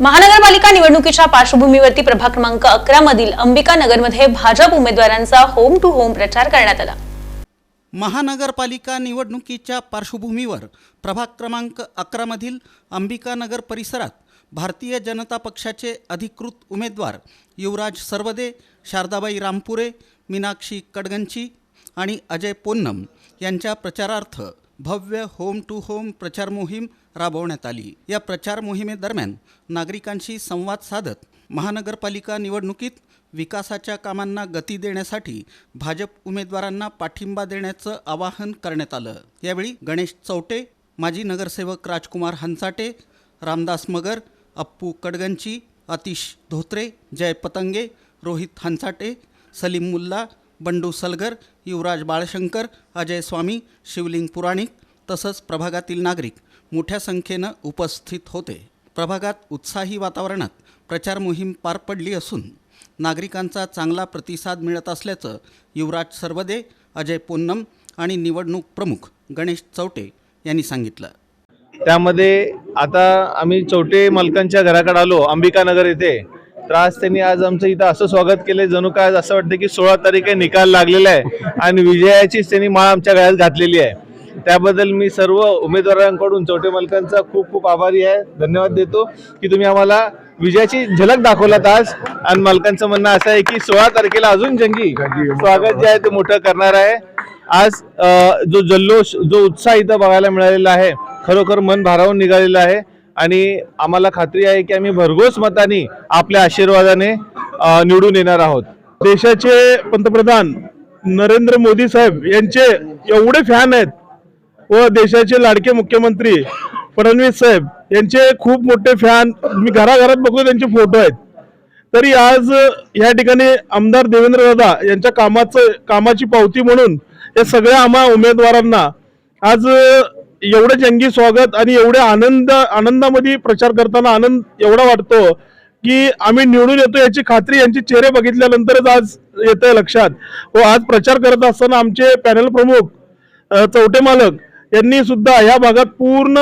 महानगरपालिका निवडणुकीच्या पार्श्वभूमीवरती प्रभाग क्रमांक 11 मधील अंबिका नगरमध्ये भाजप उमेदवारांचा होम टू होम प्रचार करण्यात आला। महानगरपालिका निवडणुकीच्या पार्श्वभूमीवर प्रभाग क्रमांक 11 मधील अंबिका नगर परिसरात भारतीय जनता पक्षाचे अधिकृत उमेदवार युवराज सरवदे, शारदाबाई रामपुरे, मीनाक्षी कडगंची आणि अजय पोन्नम यांच्या प्रचारार्थ भव्य होम टू होम प्रचार मोहीम राबवण्यात आली। या प्रचार मोहिमेदरम्यान नागरिकांशी संवाद साधत महानगरपालिका निवडणुकीत विकासाच्या कामांना गती देण्यासाठी भाजप उमेदवारांना पाठिंबा देण्याचं आवाहन करण्यात आलं। यावेळी गणेश चौटे, माजी नगरसेवक राजकुमार हंचाटे, रामदास मगर, अप्पू कडगंची, आतिश धोत्रे, जय पतंगे, रोहित हंचाटे, सलीम मुल्ला, बंडू सलगर, युवराज बाळशंकर, अजय स्वामी, शिवलिंग पुराणिक तसंच प्रभागातील नागरिक मोठ्या संख्येनं उपस्थित होते। प्रभागात उत्साही वातावरणात प्रचार मोहीम पार पडली असून नागरिकांचा चांगला प्रतिसाद मिळत असल्याचं युवराज सरवदे, अजय पोन्नम आणि निवडणूक प्रमुख गणेश चौटे यांनी सांगितलं। त्यामध्ये आता आम्ही चौटे मालकांच्या घराकडे आलो अंबिका नगर येथे। तर आज त्यांनी आमचं इथं असं स्वागत केलं जणू काय आज असं वाटतं की 16 तारीख आहे, निकाल लागलेला आहे आणि विजयाचीच त्यांनी माळ आमच्या गळ्यात घातलेली आहे। त्याबद्दल मी सर्व उमेदवारांकडून चौटे मालकांचा खूप खूप आभारी आहे, धन्यवाद देतो की तुम्ही आम्हाला विजयाची झलक दाखवलात आज। आणि मालकांचं म्हणणं असं आहे की 16 तारखेला अजून जंगी स्वागत जे आहे ते मोठं करणार आहे। आज जो जल्लोष, जो उत्साह इथं बघायला मिळालेला आहे खरोखर मन भारावून निघालेलं आहे आणि आम्हाला खात्री आहे की आम्ही भरघोस मताने आपल्या आशीर्वादाने निवडून येणार आहोत। देशाचे पंतप्रधान नरेंद्र मोदी साहेब यांचे एवढे फॅन आहेत व देशाचे लाडके मुख्यमंत्री फडणवीस साहेब यांचे खूप मोठे फॅन मी घराघरात बघतो, त्यांचे फोटो आहेत। तरी आज या ठिकाणी आमदार देवेंद्र दादा यांच्या कामाची पावती म्हणून या सगळ्या आम्हा उमेदवारांना आज एवढे जंगी स्वागत आणि एवढे आनंदामध्ये प्रचार करताना आनंद एवढा वाटतो की आम्ही निवडून येतो याची खात्री यांचे चेहरे बघितल्यानंतरच आज येतंय लक्षात। व आज प्रचार करत असताना आमचे पॅनल प्रमुख चौटे मालक यांनी सुद्धा या भागात पूर्ण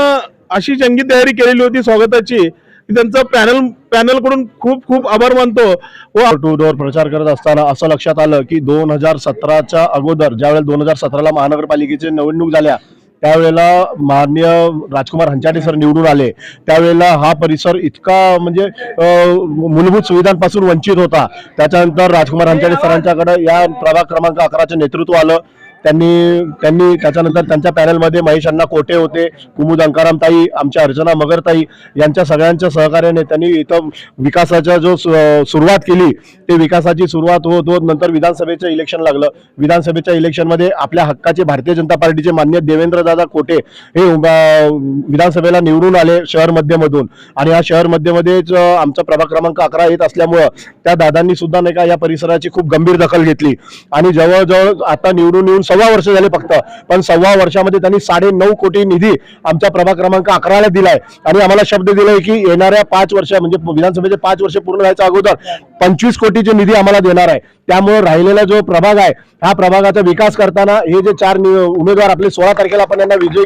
अशी जंगी तयारी केलेली होती स्वागताची, त्यांचा पॅनल कडून खूप खूप आभार मानतो। व टू डोर प्रचार करत असताना असं लक्षात आलं की 2017च्या अगोदर ज्यावेळेला 2017ला महानगरपालिकेची निवडणूक झाल्या त्यावेळेला माननीय राजकुमार हंचाटे सर निवडून आले। त्यावेळेला हा परिसर इतका म्हणजे मूलभूत सुविधांपासून वंचित होता। त्याच्यानंतर राजकुमार हंचाटे सरांच्याकडे या प्रभाग क्रमांक 11चे नेतृत्व आलं। त्यांनी त्याच्यानंतर त्यांच्या पॅनलमध्ये महेश अण्णा कोटे होते, कुमुद अंकाराम ताई, आमच्या अर्चना मगर ताई यांच्या सगळ्यांच्या सहकार्याने त्यांनी इथं विकासाच्या जो सुरुवात केली ते विकासाची सुरुवात होत नंतर विधानसभेचं इलेक्शन लागलं। विधानसभेच्या इलेक्शनमध्ये आपल्या हक्काचे भारतीय जनता पार्टीचे मान्य देवेंद्र दादा कोटे हे विधानसभेला निवडून आले शहर मध्यमधून आणि या शहर मध्यमध्येच आमचा प्रभाग क्रमांक 11 येत असल्यामुळं त्या दादांनी सुद्धा नाही का या परिसराची खूप गंभीर दखल घेतली आणि जवळजवळ आता निवडून येऊन 1.25 वर्ष झाले फक्त, पण 1.25 वर्षामध्ये त्यांनी 9.5 कोटी निधी आमच्या प्रभाग क्रमांक 11ला दिलाय आणि आम्हाला शब्द दिलाय की येणाऱ्या 5 वर्ष म्हणजे विधानसभेचे 5 वर्ष पूर्ण व्हायच्या अगोदर 25 कोटीचे निधी आम्हाला देणार आहे। त्यामुळे राहिलेला जो प्रभाग आहे ह्या प्रभागाचा विकास करताना हे जे 4 उमेदवार आपले 16 तारखेला आपण यांना विजयी